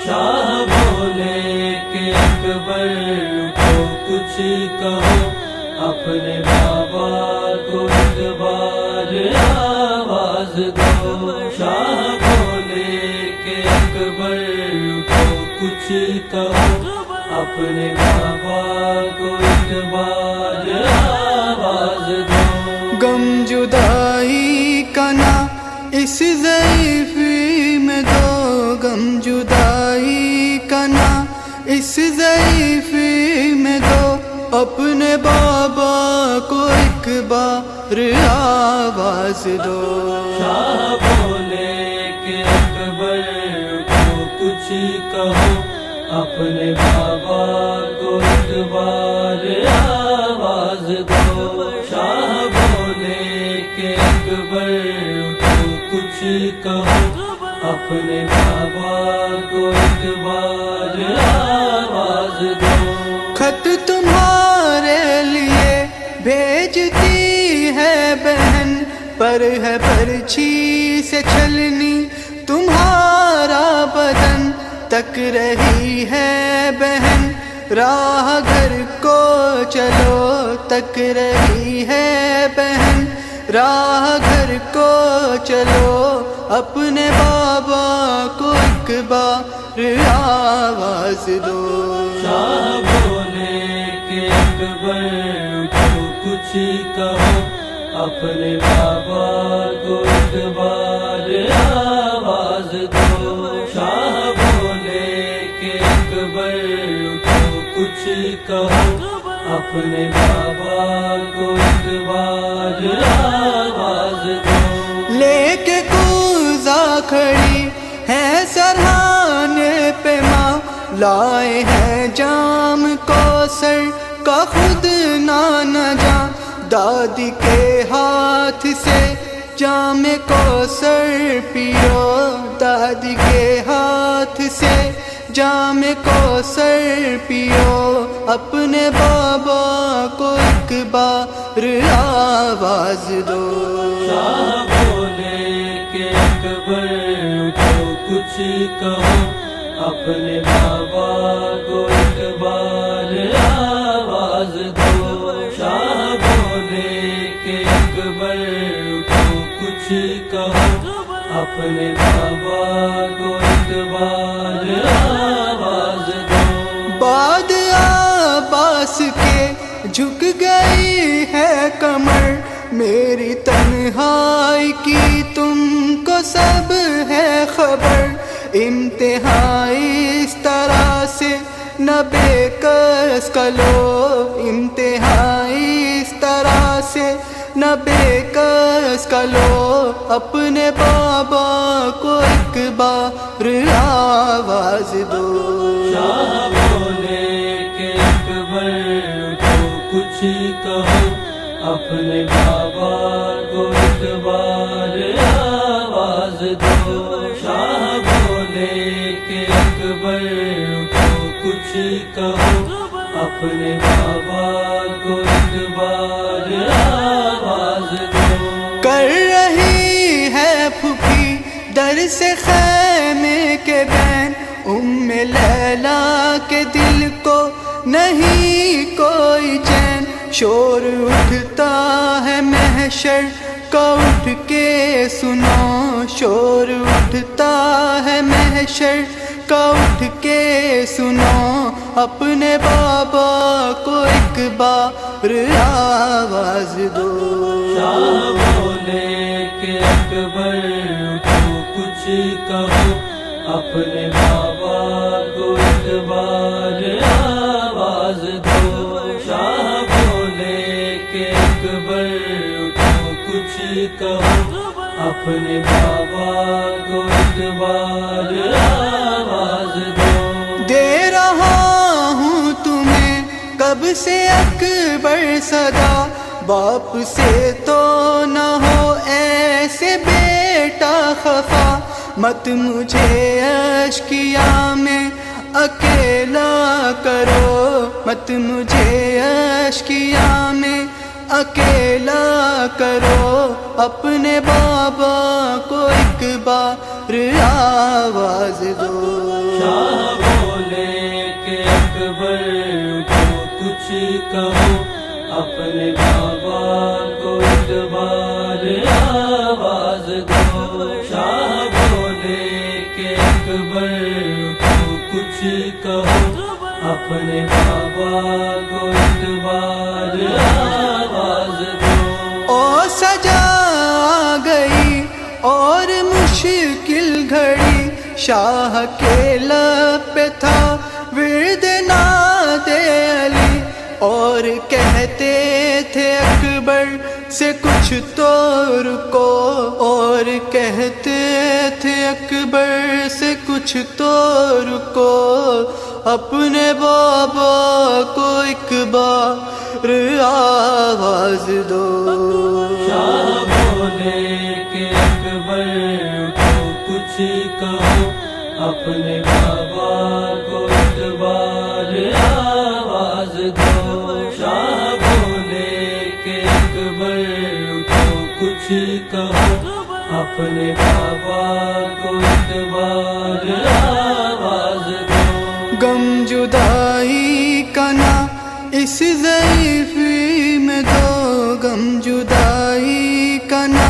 شاہ بولے کہ اکبر کو کچھ کہو، اپنے بابا کو ایک بار آواز دو۔ شاہ بولے کہ اکبر کو کچھ کہو، اپنے بابا کو ایک بار آواز دو۔ غم جدائی کا نہ اس ضعیفی میں دو، غم جدائی کا نہ اس ضعیفی میں دو، اپنے بابا کو ایک بار آواز دو۔ شاہ بولے کہ اکبر کو کچھ کہو، اپنے بابا کو ایک بار آواز دو۔ شاہ بولے کہ اکبر کو کچھ کہو، اپنے بابا کو ایک بار آواز دو۔ خط تمہارے لیے بھیجتی ہے بہن، پر ہے پرچھی سے چھلنی تمہارا بدن، تک رہی ہے بہن راہ گھر کو چلو، تک رہی ہے بہن راہ گھر کو چلو، اپنے بابا کو ایک بار آواز دو۔ شاہ بولے کہ اکبر کو کچھ کہو، اپنے بابا کو ایک بار آواز دو۔ شاہ بولے کہ اکبر کو کچھ کہو، اپنے بابا کو ایک بار آواز دو۔ لے کے کوزہ کھڑی ہے سرہانے پہ ماں، لائے ہیں جام کوثر کا خود نہ جاں، دادی کے ہاتھ سے جام کوثر پیو، دادی کے ہاتھ سے جام کوثر پیو، اپنے بابا کو ایک بار آواز دو۔ شاہ بولے کہ اکبر کو کچھ کہو، اپنے بابا کو ایک بار آواز دو۔ شاہ بولے کہ اکبر کو کچھ کہو، اپنے بابا کو ایک بار آواز دو۔ بعد عباس کے جھک گئی ہے کمر، میری تنہائی کی تم کو سب ہے خبر، امتحائی اس طرح سے نہ بے کس کلو، امتحائی اس طرح سے نہ بے کس کلو، اپنے بابا کو ایک بار آواز دو۔ شاہ بولے کہ اکبر کو کچھ کہو، اپنے بابا کو ایک بار آواز دو۔ شاہ بولے کہ اکبر کو کچھ کہو، اپنے بابا کو ایک بار آواز دو۔ کر رہی ہے پھوپھی در سے خیمے کے بین، ام لیلا کے دل کو نہیں کوئی چین، شور اٹھتا ہے محشر کا اٹھ کے سنو، شور اٹھتا ہے محشر کا اٹھ کے سنو، اپنے بابا کو ایک بار آواز دو۔ شاہ بولے کہ اکبر کو کچھ کہو، اپنے بابا کو ایک بار آواز دو۔ شاہ بولے کہ اکبر کو کچھ کہو، اپنے بابا کو ایک بار آواز دو۔ دے رہا ہوں تمہیں کب جب سے اکبر صدا باپ سے تو نہ ہو ایسے بیٹا خفا، مت مجھے اشکیا میں اکیلا کرو، مت مجھے اشکیا میں اکیلا کرو، اپنے بابا کو ایک بار آواز دو۔ شاہ بولے کہ اکبر اٹھو کچھ کہو، اپنے بابا کو ایک بار آواز دو۔ شاہ بولے کہ اکبر اٹھو کچھ کہو، اپنے بابا کو ایک بار آواز دو۔ او سجا گئی اور مشکل گھڑی، شاہ کے لب پہ تھا ورد ناد علی، اور کہتے تھے اکبر سے کچھ تو رکو، اور کہتے تھے اکبر سے کچھ تو رکو، اپنے بابا کو ایک بار آواز دو۔ شاہ بولے کہ اکبر اٹھو کچھ کہو، اپنے بابا کو ایک بار آواز دو۔ شاہ بولے کہ اکبر اٹھو کچھ کہو، اپنے بابا کو ایک بار آواز دو۔ غم جدائی کا نا اس ضعیفی میں دو، غم جدائی کا نا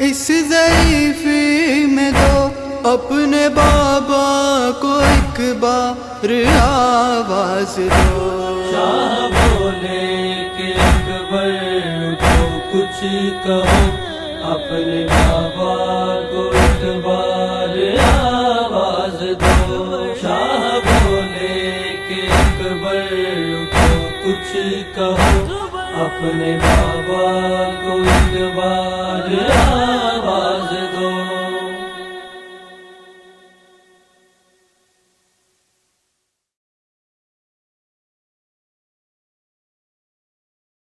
اس ضعیفی میں دو، اپنے بابا کو ایک بار آواز دو۔ شاہ بولے کہ اکبر اٹھو کچھ کہو، اپنے بابا کو ایک بار آواز دو۔ شاہ بولے کہ اکبر اٹھو کچھ کہو، اپنے بابا کو ایک بار